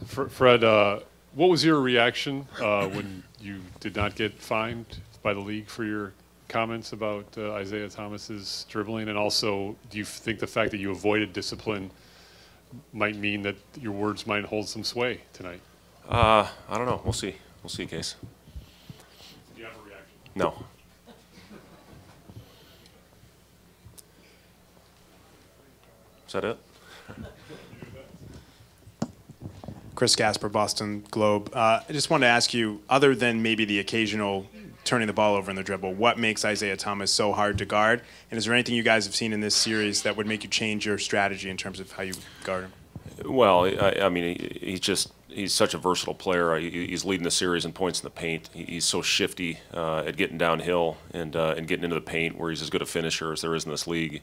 Fred, what was your reaction when you did not get fined by the league for your comments about Isaiah Thomas's dribbling? And also, do you think the fact that you avoided discipline might mean that your words might hold some sway tonight? I don't know. We'll see. We'll see, Case. Do you have a reaction? No. Is that it? Chris Gasper, Boston Globe. I just wanted to ask you, other than maybe the occasional turning the ball over in the dribble, what makes Isaiah Thomas so hard to guard? And is there anything you guys have seen in this series that would make you change your strategy in terms of how you guard him? Well, I mean, he's such a versatile player. He's leading the series in points in the paint. He's so shifty at getting downhill and getting into the paint, where he's as good a finisher as there is in this league.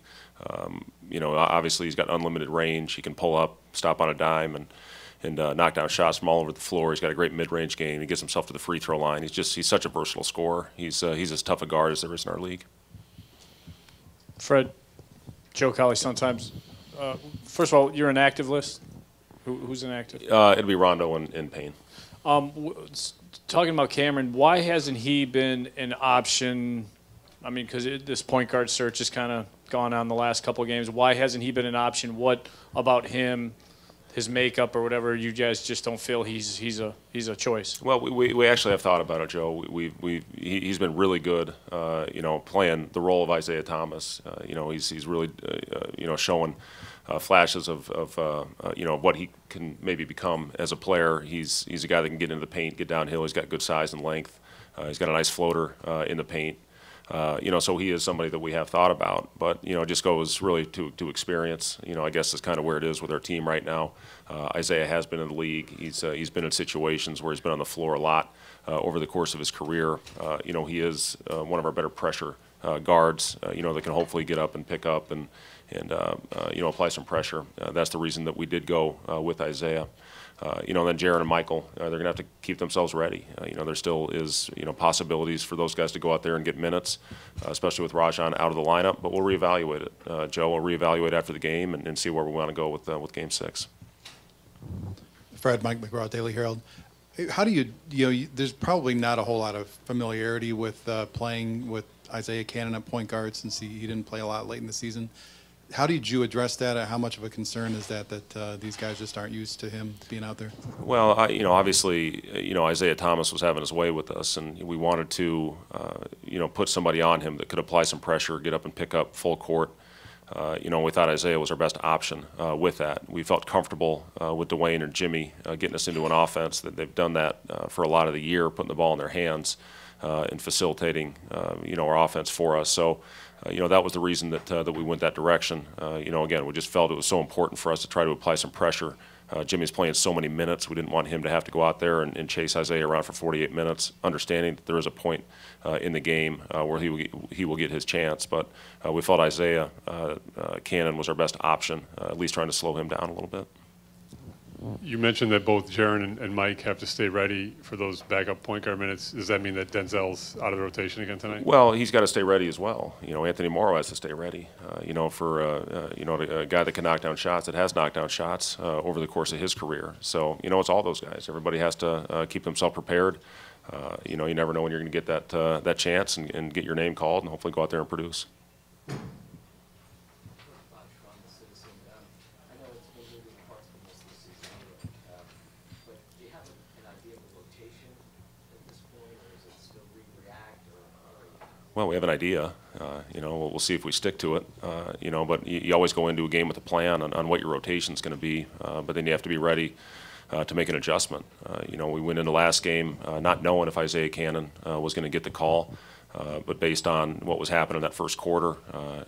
You know, obviously he's got unlimited range. He can pull up, stop on a dime, and knock down shots from all over the floor. He's got a great mid-range game. He gets himself to the free throw line. He's such a versatile scorer. He's as tough a guard as there is in our league. Fred, Joe Colley sometimes. First of all, you're an active list. Who's inactive? It'll be Rondo and Payne. Talking about Cameron, why hasn't he been an option? I mean, because this point guard search has kind of gone on the last couple of games. Why hasn't he been an option? What about him, his makeup or whatever, you guys just don't feel he's a choice? Well, we actually have thought about it, Joe. He's been really good, you know, playing the role of Isaiah Thomas. You know, he's really, you know, showing flashes of you know, what he can maybe become as a player. He's a guy that can get into the paint, get downhill. He's got good size and length. He's got a nice floater in the paint. You know, so he is somebody that we have thought about, but you know, it just goes really to experience. You know, I guess that's kind of where it is with our team right now. Isaiah has been in the league. He's been in situations where he's been on the floor a lot over the course of his career. You know, he is one of our better pressure guards. You know, that can hopefully get up and pick up and you know, apply some pressure. That's the reason that we did go with Isaiah. You know, then Jaron and Michael, they're going to have to keep themselves ready. You know, there still is, you know, possibilities for those guys to go out there and get minutes, especially with Rajon out of the lineup. But we'll reevaluate it. Joe will reevaluate after the game and see where we want to go with Game 6. Fred, Mike McGraw, Daily Herald. How do you there's probably not a whole lot of familiarity with playing with Isaiah Cannon at point guard since he didn't play a lot late in the season. How did you address that? How much of a concern is that these guys just aren't used to him being out there? Well, you know, obviously, you know, Isaiah Thomas was having his way with us, and we wanted to, you know, put somebody on him that could apply some pressure, get up and pick up full court. You know, we thought Isaiah was our best option with that. We felt comfortable with Dwayne and Jimmy getting us into an offense. That they've done that for a lot of the year, putting the ball in their hands and facilitating, you know, our offense for us. So. You know, that was the reason that we went that direction. You know, again, we just felt it was so important for us to try to apply some pressure. Jimmy's playing so many minutes, we didn't want him to have to go out there and chase Isaiah around for 48 minutes, understanding that there is a point in the game where he will get his chance. But we felt Isaiah Cannon was our best option, at least trying to slow him down a little bit. You mentioned that both Jaron and Mike have to stay ready for those backup point guard minutes. Does that mean that Denzel's out of the rotation again tonight? Well, he's got to stay ready as well. You know, Anthony Morrow has to stay ready. You know, for you know, a guy that can knock down shots, that has knocked down shots over the course of his career. So you know, it's all those guys. Everybody has to keep themselves prepared. You know, you never know when you're going to get that chance and get your name called and hopefully go out there and produce. Well, we have an idea. You know, we'll see if we stick to it. You know, but you always go into a game with a plan on what your rotation is going to be. But then you have to be ready to make an adjustment. You know, we went into last game not knowing if Isaiah Cannon was going to get the call. But based on what was happening in that first quarter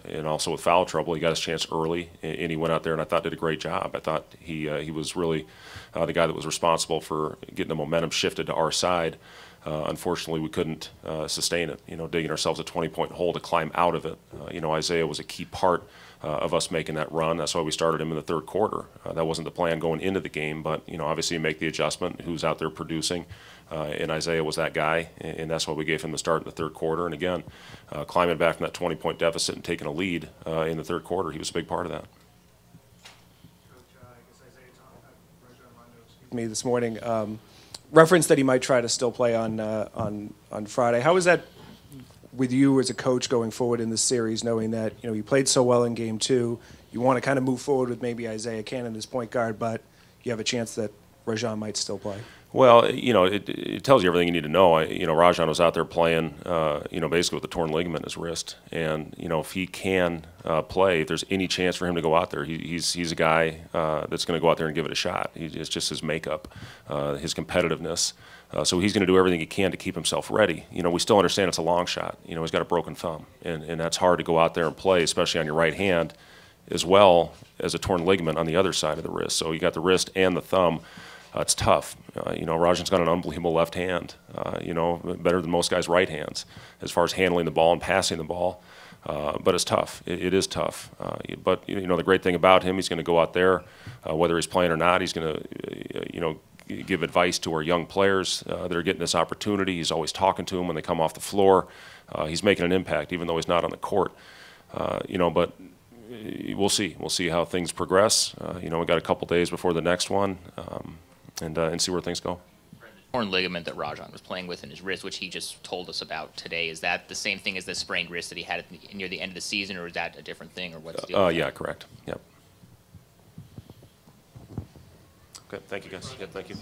and also with foul trouble, he got his chance early, and he went out there and I thought did a great job. I thought he was really the guy that was responsible for getting the momentum shifted to our side. Unfortunately, we couldn't sustain it, you know, digging ourselves a 20-point hole to climb out of it. You know, Isaiah was a key part of us making that run. That's why we started him in the third quarter. That wasn't the plan going into the game, but, you know, obviously you make the adjustment, who's out there producing, and Isaiah was that guy, and that's why we gave him the start in the third quarter. And again, climbing back from that 20-point deficit and taking a lead in the third quarter, he was a big part of that. me this morning. Referenced that he might try to still play on Friday. How is that with you as a coach going forward in this series, knowing that you played so well in Game 2, you want to kind of move forward with maybe Isaiah Cannon as point guard, but you have a chance that Rajon might still play? Well, it tells you everything you need to know. Rajon was out there playing, basically with a torn ligament in his wrist, and if he can play, if there's any chance for him to go out there, he's a guy that's going to go out there and give it a shot. It's just his makeup, his competitiveness. So he's going to do everything he can to keep himself ready. We still understand it's a long shot. He's got a broken thumb, and that's hard to go out there and play, especially on your right hand, as well as a torn ligament on the other side of the wrist. So you got the wrist and the thumb. It's tough. Rajon's got an unbelievable left hand, better than most guys' right hands as far as handling the ball and passing the ball. But it's tough. It is tough. But, the great thing about him, he's going to go out there, whether he's playing or not, he's going to, give advice to our young players that are getting this opportunity. He's always talking to them when they come off the floor. He's making an impact, even though he's not on the court. But we'll see. We'll see how things progress. We got a couple days before the next one. And see where things go. The torn ligament that Rajon was playing with in his wrist, which he just told us about today, is that the same thing as the sprained wrist that he had near the end of the season, or is that a different thing, or what's the deal? Yeah, correct. Yep. Okay, thank you, guys. Yeah, thank you.